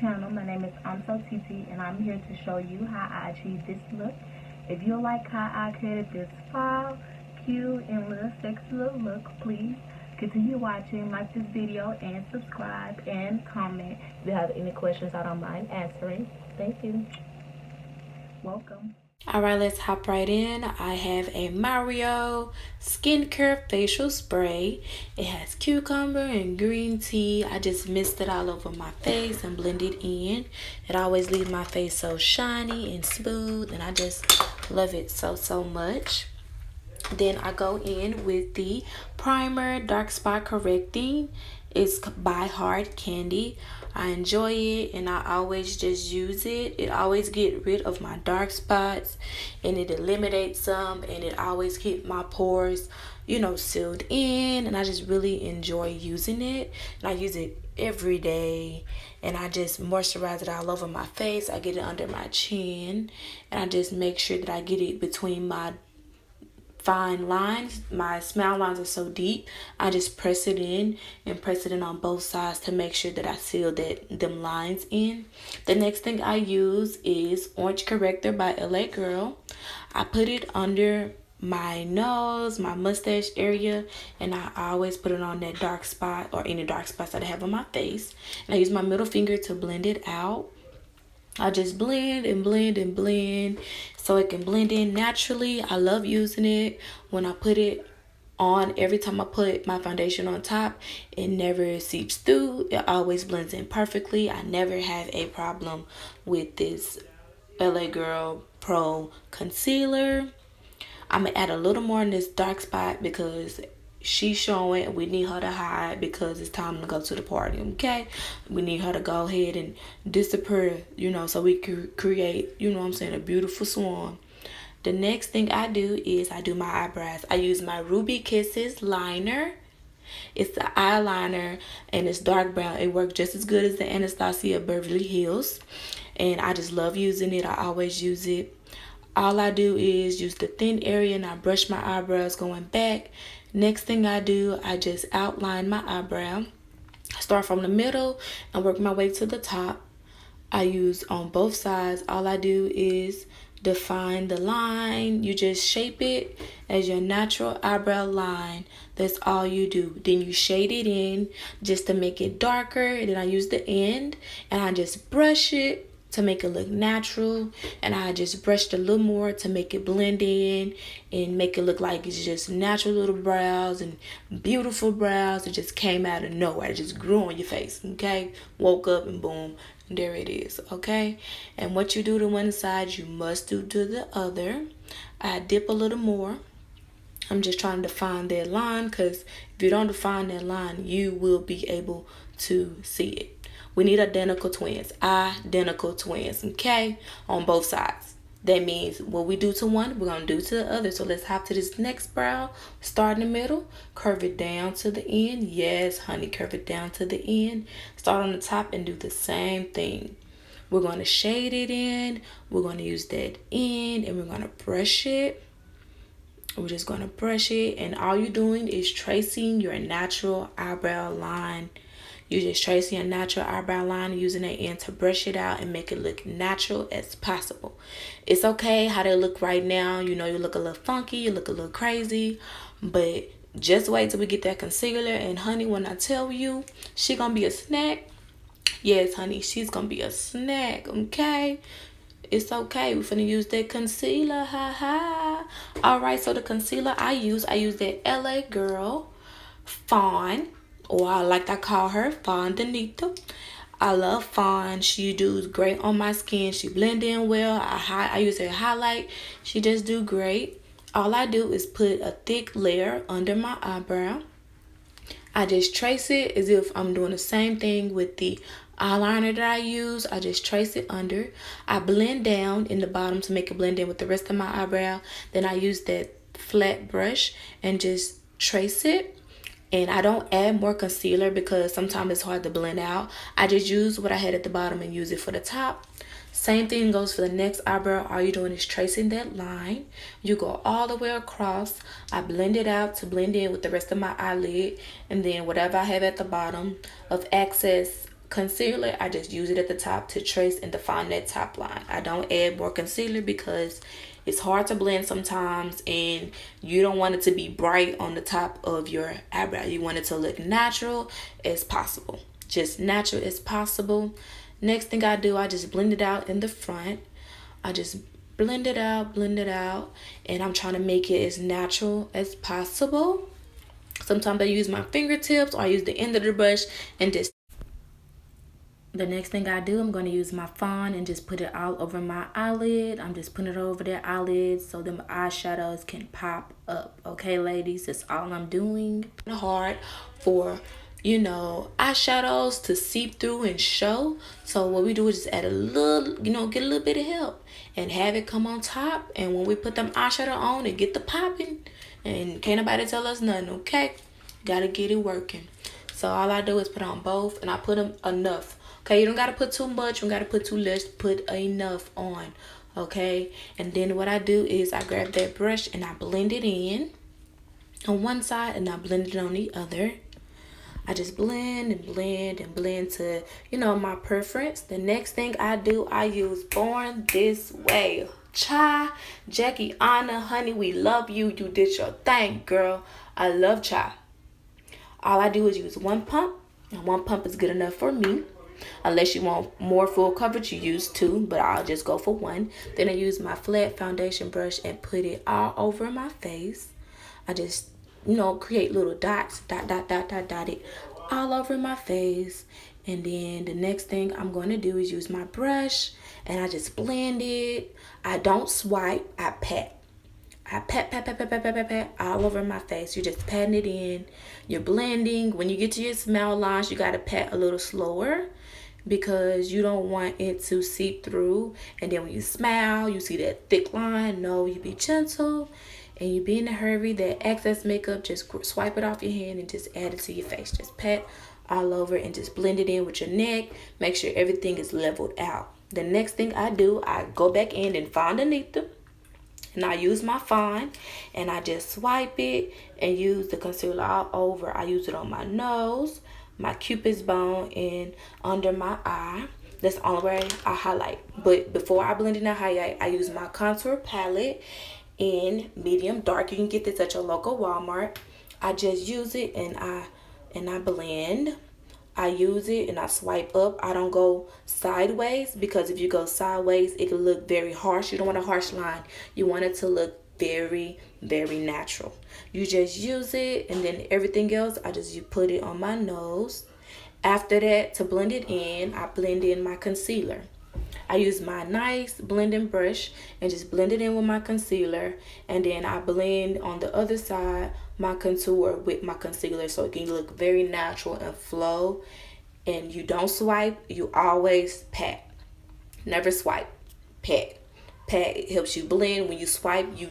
channel. My name is TT, and I'm here to show you how I achieve this look. If you like how I created this file, cute, and little sexy little look, please continue watching, like this video, and subscribe, and comment. If you have any questions, I don't mind answering. Thank you. Welcome. Alright, let's hop right in. I have a Mario skincare facial spray. It has cucumber and green tea. I just mixed it all over my face and blended it in. It always leaves my face so shiny and smooth, and I just love it so much. Then I go in with the primer Dark Spot Correcting. It's by Hard Candy. I enjoy it, and I always just use it. It always get rid of my dark spots, and it eliminates some, and it always keep my pores, sealed in. And I just really enjoy using it, and I use it every day. And I just moisturize it all over my face. I get it under my chin, and I just make sure that I get it between my fine lines. My smile lines are so deep, I just press it in on both sides to make sure that I seal them lines in. The next thing I use is Orange Corrector by LA Girl. I put it under my nose, my mustache area, and I always put it on that dark spot or any dark spots that I have on my face. And I use my middle finger to blend it out. I just blend and blend and blend so it can blend in naturally. I love using it when I put it on. Every time I put my foundation on top, it never seeps through. It always blends in perfectly. I never have a problem with this LA Girl Pro Concealer. I'm going to add a little more in this dark spot because she's showing we need her to hide because it's time to go to the party, okay? We need her to go ahead and disappear, so we can create, a beautiful swan. The next thing I do is I do my eyebrows. I use my Ruby Kisses liner. It's the eyeliner, and it's dark brown. It works just as good as the Anastasia Beverly Hills, and I just love using it. I always use it. All I do is use the thin area, and I brush my eyebrows going back. Next thing I do, I just outline my eyebrow. Start from the middle and work my way to the top. I use on both sides. All I do is define the line. You just shape it as your natural eyebrow line. That's all you do. Then you shade it in just to make it darker. Then I use the end and I just brush it to make it look natural, and I just brushed a little more to make it blend in and make it look like it's just natural little brows and beautiful brows. It just came out of nowhere. It just grew on your face, okay? Woke up and boom, there it is, okay? And what you do to one side, you must do to the other. I dip a little more. I'm just trying to define that line, because if you don't define that line, you will be able to see it. We need identical twins, okay, on both sides. That means what we do to one, we're going to do to the other. So let's hop to this next brow. Start in the middle, curve it down to the end. Yes, honey, curve it down to the end. Start on the top and do the same thing. We're going to shade it in. We're going to use that end, and we're going to brush it. We're just going to brush it, and all you're doing is tracing your natural eyebrow line. You're just tracing a natural eyebrow line and using that end to brush it out and make it look natural as possible. It's okay how they look right now. You look a little funky, you look a little crazy, but just wait till we get that concealer. And honey, when I tell you she gonna be a snack, yes honey, she's gonna be a snack, okay? It's okay. We're finna use that concealer, Alright, so the concealer I use that LA Girl Fawn, or I like to call her Fantabulous. I love Fawn. She does great on my skin. She blend in well. I use her highlight. She just do great. All I do is put a thick layer under my eyebrow. I just trace it as if I'm doing the same thing with the eyeliner that I use. I just trace it under. I blend down in the bottom to make it blend in with the rest of my eyebrow. Then I use that flat brush and just trace it. And I don't add more concealer because sometimes it's hard to blend out. I just use what I had at the bottom and use it for the top. Same thing goes for the next eyebrow. All you're doing is tracing that line. You go all the way across. I blend it out to blend in with the rest of my eyelid. And then whatever I have at the bottom of excess concealer, I just use it at the top to trace and define that top line. I don't add more concealer because it's hard to blend sometimes, and you don't want it to be bright on the top of your eyebrow. You want it to look natural as possible, just natural as possible. Next thing I do, I just blend it out in the front. I just blend it out, and I'm trying to make it as natural as possible. Sometimes I use my fingertips or I use the end of the brush and just. The next thing I do, I'm going to use my Fawn and just put it all over my eyelid. I'm just putting it over their eyelids so them eyeshadows can pop up. Okay, ladies, that's all I'm doing. Hard for, you know, eyeshadows to seep through and show. So what we do is just add a little, you know, get a little bit of help and have it come on top. And when we put them eyeshadow on, it get the popping. And can't nobody tell us nothing, okay? Gotta get it working. So all I do is put on both, and I put them enough. Okay, you don't gotta put too much, you don't gotta put too less, put enough on. Okay, and then what I do is I grab that brush and I blend it in on one side and I blend it on the other. I just blend and blend and blend to, you know, my preference. The next thing I do, I use Born This Way. Chai, Jackie, Anna, honey, we love you. You did your thing, girl. I love Chai. All I do is use one pump, and one pump is good enough for me. Unless you want more full coverage, you use two, but I'll just go for one. Then I use my flat foundation brush and put it all over my face. I just, you know, create little dots, dot it all over my face. And then the next thing I'm going to do is use my brush and I just blend it. I don't swipe, I pat. I pat all over my face. You're just patting it in. You're blending. When you get to your smile lines, you got to pat a little slower because you don't want it to seep through. And then when you smile, you see that thick line. No, you be gentle and you be in a hurry. That excess makeup, just swipe it off your hand and just add it to your face. Just pat all over and just blend it in with your neck. Make sure everything is leveled out. The next thing I do, I go back in and find underneath them. And I use my Fawn and I just swipe it and use the concealer all over. I use it on my nose, my cupid's bone, and under my eye. That's the only way I highlight. But before I blend in the highlight, I use my contour palette in medium dark. You can get this at your local Walmart. I just use it and I blend. I use it and I swipe up. I don't go sideways because if you go sideways, it can look very harsh. You don't want a harsh line. You want it to look very, very natural. You just use it, and then everything else, you put it on my nose. After that, to blend it in, I blend in my concealer. I use my Nyx blending brush and just blend it in with my concealer, and then I blend on the other side my contour with my concealer so it can look very natural and flow. And you don't swipe, you always pat. Never swipe, pat. Pat, it helps you blend. When you swipe, you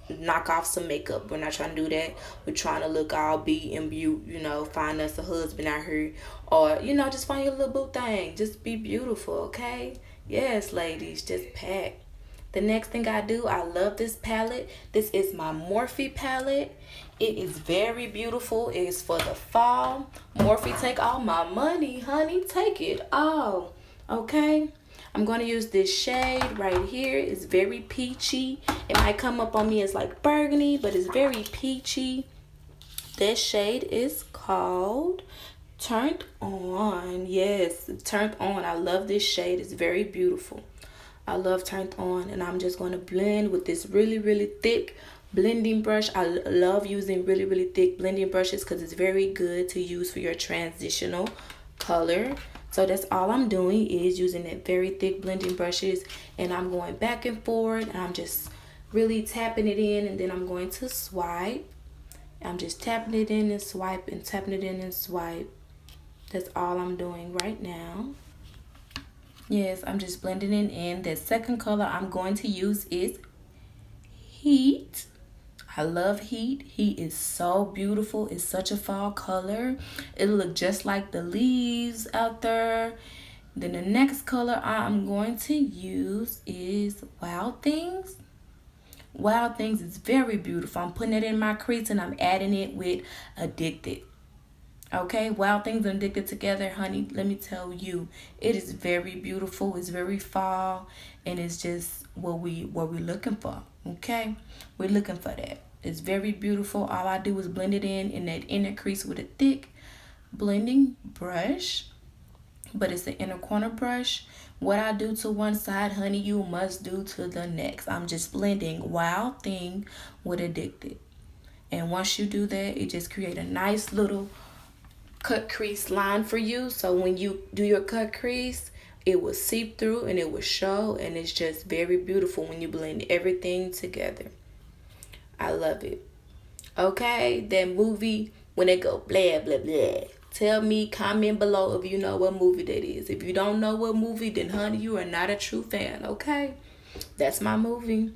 knock off some makeup. We're not trying to do that. We're trying to look all beat and beaut, you know, find us a husband out here, or, you know, just find your little boo thing. Just be beautiful, okay? Yes, ladies, just pat. The next thing I do, I love this palette. This is my Morphe palette. It is very beautiful. It is for the fall. Morphe, take all my money, honey. Take it all, okay? I'm going to use this shade right here. It's very peachy. It might come up on me as like burgundy, but it's very peachy. This shade is called Turned On. Yes, Turned On. I love this shade. It's very beautiful. I love Turned On, and I'm just going to blend with this really, really thick blending brush. I love using really, really thick blending brushes because it's very good to use for your transitional color. So that's all I'm doing is using that very thick blending brushes, and I'm going back and forth, and I'm just really tapping it in, and then I'm going to swipe. I'm just tapping it in and swipe and tapping it in and swipe. That's all I'm doing right now. Yes, I'm just blending it in. The second color I'm going to use is Heat. I love Heat. Heat is so beautiful. It's such a fall color. It'll look just like the leaves out there. Then the next color I'm going to use is Wild Things. Wild Things is very beautiful. I'm putting it in my crease and I'm adding it with Addicted. Okay, Wild Things and Addicted Together, honey, let me tell you, it is very beautiful. It's very fall, and it's just what we're looking for. Okay, we're looking for that. It's very beautiful. All I do is blend it in that inner crease with a thick blending brush, but it's the inner corner brush. What I do to one side, honey, you must do to the next. I'm just blending Wild Thing with Addicted, and once you do that, it just create a nice little cut crease line for you. So when you do your cut crease, it will seep through and it will show, and it's just very beautiful when you blend everything together. I love it. Okay, that movie when they go blah blah blah. Tell me, comment below if you know what movie that is. If you don't know what movie, then honey, you are not a true fan. Okay, that's my movie.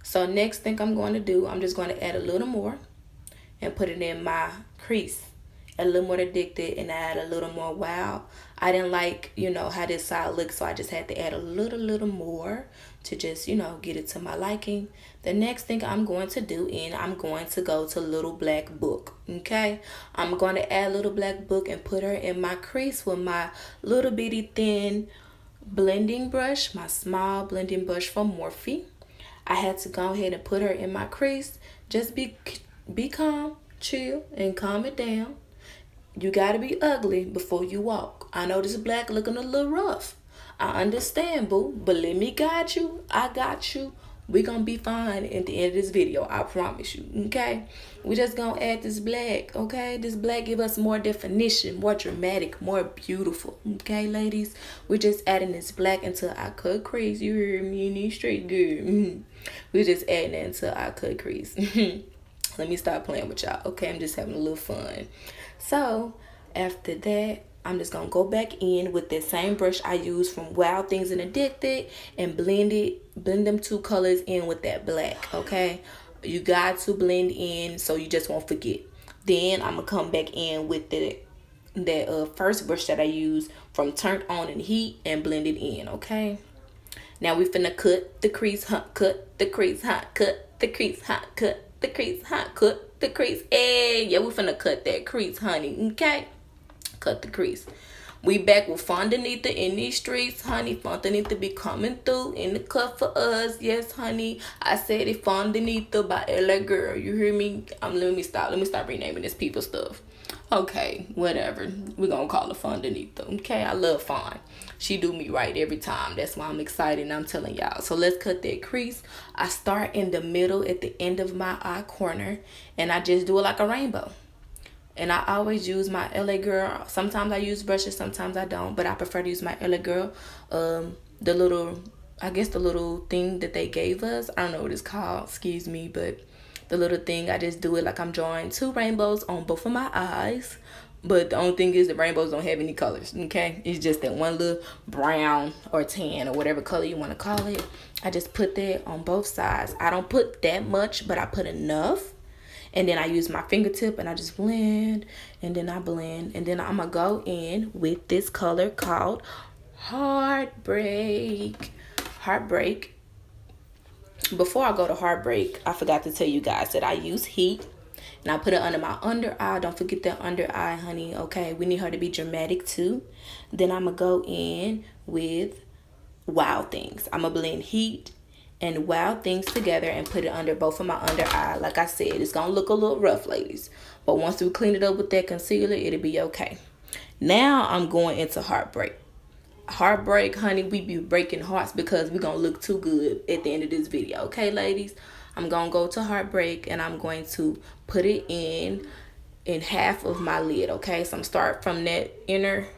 So next thing I'm going to do, I'm just going to add a little more and put it in my crease. A little more Addicted, and add a little more Wild. I didn't like, how this side looks, so I just had to add a little more to just, get it to my liking. The next thing I'm going to do, and I'm going to go to Little Black Book, okay? I'm going to add Little Black Book and put her in my crease with my little bitty thin blending brush, my small blending brush from Morphe. I had to go ahead and put her in my crease. Just be calm, chill, and calm it down. You gotta be ugly before you walk. I know this black looking a little rough. I understand, boo, but let me guide you. I got you. We gonna be fine at the end of this video. I promise you, okay? We just gonna add this black, okay? This black give us more definition, more dramatic, more beautiful, okay, ladies? We're just adding this black until I cut crease. You hear me in these straight good. We're just adding it until I cut crease. Let me stop playing with y'all, okay? I'm just having a little fun. So after that, I'm just gonna go back in with that same brush I used from Wild Things and Addicted and blend them two colors in with that black, okay? You got to blend in so you just won't forget. Then I'm gonna come back in with that first brush that I used from Turned On in Heat and blend it in, okay? Now we finna cut the crease, cut the crease, cut the crease, cut the crease, cut the crease. Hey, yeah, we finna cut that crease, honey, okay? Cut the crease. We back with Fondanita in these streets, honey. Fondanita be coming through in the cut for us. Yes, honey. I said it, Fondanita by LA Girl. You hear me? Let me stop renaming this people stuff. Okay, whatever. We're gonna call her Fondanita. Okay, I love Fawn. She do me right every time. That's why I'm excited and I'm telling y'all. So let's cut that crease. I start in the middle at the end of my eye corner, and I just do it like a rainbow. And I always use my LA Girl. Sometimes I use brushes, sometimes I don't. But I prefer to use my LA Girl. The little thing that they gave us. I don't know what it's called. Excuse me. But the little thing, I just do it like I'm drawing two rainbows on both of my eyes. But the only thing is the rainbows don't have any colors. Okay? It's just that one little brown or tan or whatever color you want to call it. I just put that on both sides. I don't put that much, but I put enough. And then I use my fingertip and I just blend, and then I blend, and then I'm gonna go in with this color called Heartbreak. Before I go to Heartbreak, I forgot to tell you guys that I use Heat, and I put it under my under eye. Don't forget that under eye, honey, okay? We need her to be dramatic too. Then I'm gonna go in with Wild Things. I'm gonna blend Heat and Wild Things together and put it under both of my under eye. Like I said, it's gonna look a little rough, ladies, but once we clean it up with that concealer, it'll be okay. Now I'm going into Heartbreak. Honey, we be breaking hearts because we're gonna look too good at the end of this video, okay, ladies? I'm gonna go to Heartbreak and I'm going to put it in half of my lid, okay? So I'm start from that inner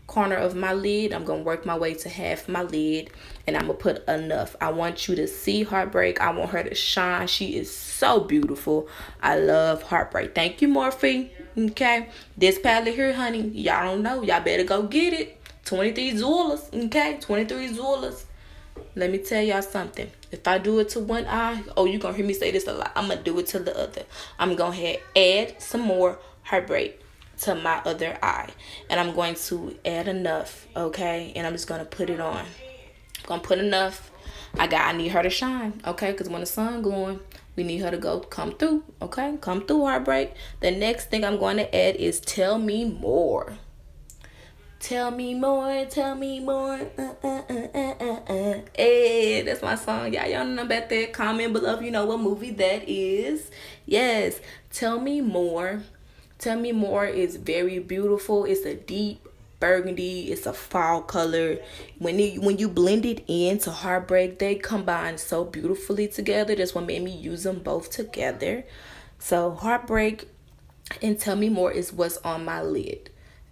corner of my lid. I'm gonna work my way to half my lid, and I'm gonna put enough. I want you to see Heartbreak. I want her to shine. She is so beautiful. I love Heartbreak. Thank you, Morphe. Okay, this palette here, honey, y'all don't know, y'all better go get it. $23, okay? $23. Let me tell y'all something. If I do it to one eye, oh, you gonna hear me say this a lot, I'm gonna do it to the other. I'm gonna add some more Heartbreak to my other eye, and I'm going to add enough, okay? And I'm just going to put it on Gonna put enough. I need her to shine, okay? Because when the sun glowing, we need her to come through, okay? Come through, Heartbreak. The next thing I'm going to add is Tell Me More. Tell me more, tell me more. Hey, that's my song. Y'all know about that. Comment below if you know what movie that is. Yes, Tell Me More. Tell Me More is very beautiful. It's a deep burgundy. It's a fall color. When you blend it into Heartbreak, they combine so beautifully together. That's what made me use them both together. So Heartbreak and Tell Me More is what's on my lid.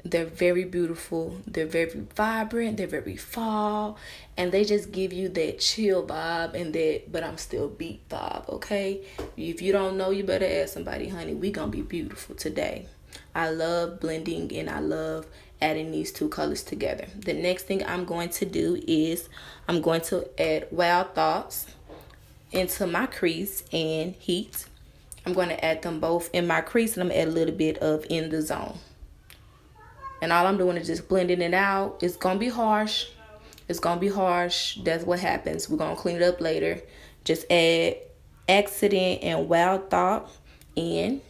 They're very beautiful. They're very vibrant. They're very fall. And they just give you that chill vibe and that but I'm still beat vibe, okay? If you don't know, you better ask somebody, honey. We gonna be beautiful today. I love blending and I love adding these two colors together. The next thing I'm going to do is I'm going to add Wild Thoughts into my crease and Heat. I'm going to add them both in my crease and I'm going to add a little bit of In the Zone. And all I'm doing is just blending it out. It's going to be harsh. It's going to be harsh. That's what happens. We're going to clean it up later. Just add Accident and Wild Thought in.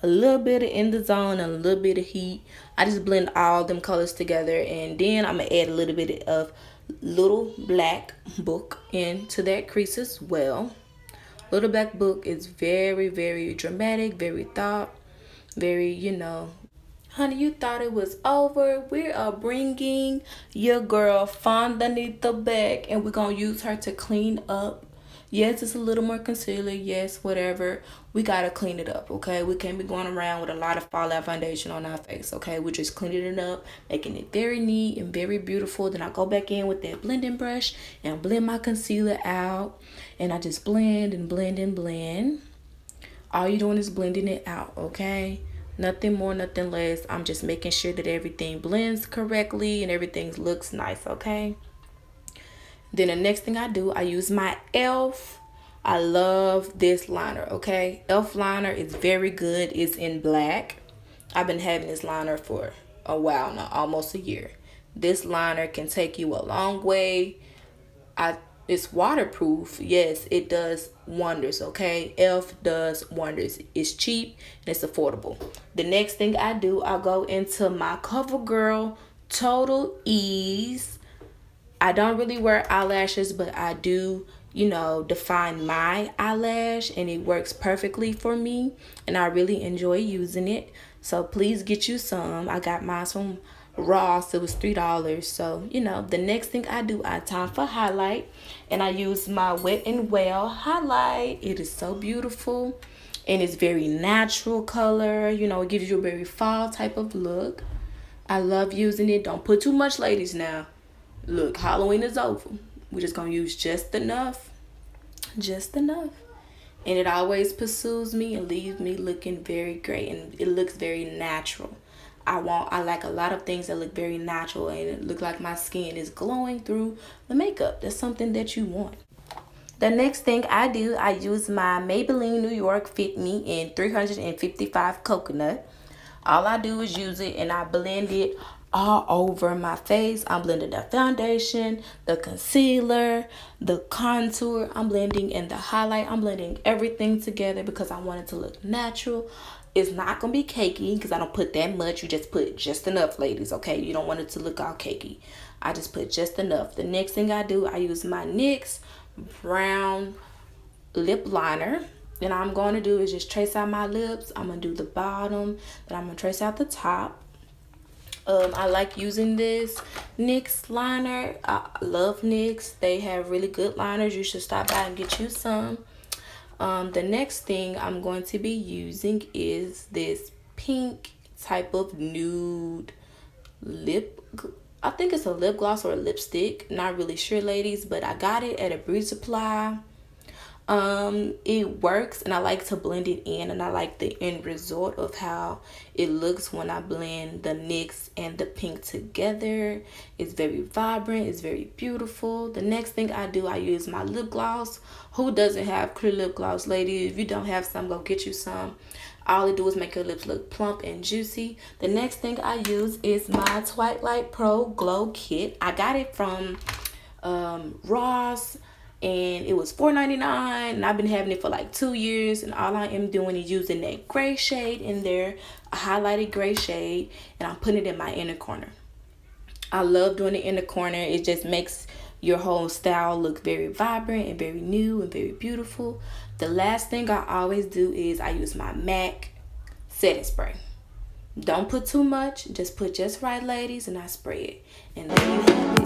A little bit of In the Zone and a little bit of Heat. I just blend all them colors together. And then I'm going to add a little bit of Little Black Book into that crease as well. Little Black Book is very, very dramatic, very thought, very, Honey, you thought it was over. We are bringing your girl Fawn underneath the back, and we're going to use her to clean up. Yes, it's a little more concealer. Yes, whatever. We got to clean it up, okay? We can't be going around with a lot of fallout foundation on our face, okay? We're just cleaning it up, making it very neat and very beautiful. Then I go back in with that blending brush and blend my concealer out. And I just blend and blend and blend. All you're doing is blending it out, okay? Nothing more, nothing less. I'm just making sure that everything blends correctly and everything looks nice, okay? Then the next thing I do, I use my e.l.f. I love this liner, okay? e.l.f. liner is very good. It's in black. I've been having this liner for a while now, almost a year. This liner can take you a long way. It's waterproof. Yes, it does wonders, okay? e.l.f. does wonders. It's cheap and it's affordable. The next thing I do, I go into my Covergirl Total Ease. I don't really wear eyelashes, but I do, define my eyelash, and it works perfectly for me, and I really enjoy using it. So please get you some. I got mine from Ross. It was $3. So the next thing I do, I time for highlight, and I use my Wet n Well highlight. It is so beautiful and it's very natural color. It gives you a very fall type of look. I love using it. Don't put too much, ladies. Now look, Halloween is over. We're just gonna use just enough, and it always pursues me and leaves me looking very great, and it looks very natural. I like a lot of things that look very natural and it look like my skin is glowing through the makeup. That's something that you want. The next thing I do, I use my Maybelline New York Fit Me in 355 Coconut. All I do is use it and I blend it all over my face. I'm blending the foundation, the concealer, the contour. I'm blending in the highlight. I'm blending everything together because I want it to look natural. It's not going to be cakey because I don't put that much. You just put just enough, ladies, okay? You don't want it to look all cakey. I just put just enough. The next thing I do, I use my NYX brown lip liner. Then I'm going to do is just trace out my lips. I'm going to do the bottom. Then I'm going to trace out the top. I like using this NYX liner. I love NYX. They have really good liners. You should stop by and get you some. The next thing I'm going to be using is this pink type of nude lip. I think it's a lip gloss or a lipstick. Not really sure, ladies, but I got it at a beauty supply. It works and I like to blend it in, and I like the end result of how it looks when I blend the NYX and the pink together. It's very vibrant, it's very beautiful. The next thing I do, I use my lip gloss. Who doesn't have clear lip gloss, ladies? If you don't have some, go get you some. All it do is make your lips look plump and juicy. The next thing I use is my Twilight Pro Glow Kit. I got it from Ross, and it was $4.99, and I've been having it for like 2 years, and all I am doing is using that gray shade in there, a highlighted gray shade, and I'm putting it in my inner corner. I love doing it in the corner. It just makes your whole style look very vibrant and very new and very beautiful. The last thing I always do is I use my MAC setting spray. Don't put too much, just put just right, ladies, and I spray it. And there you have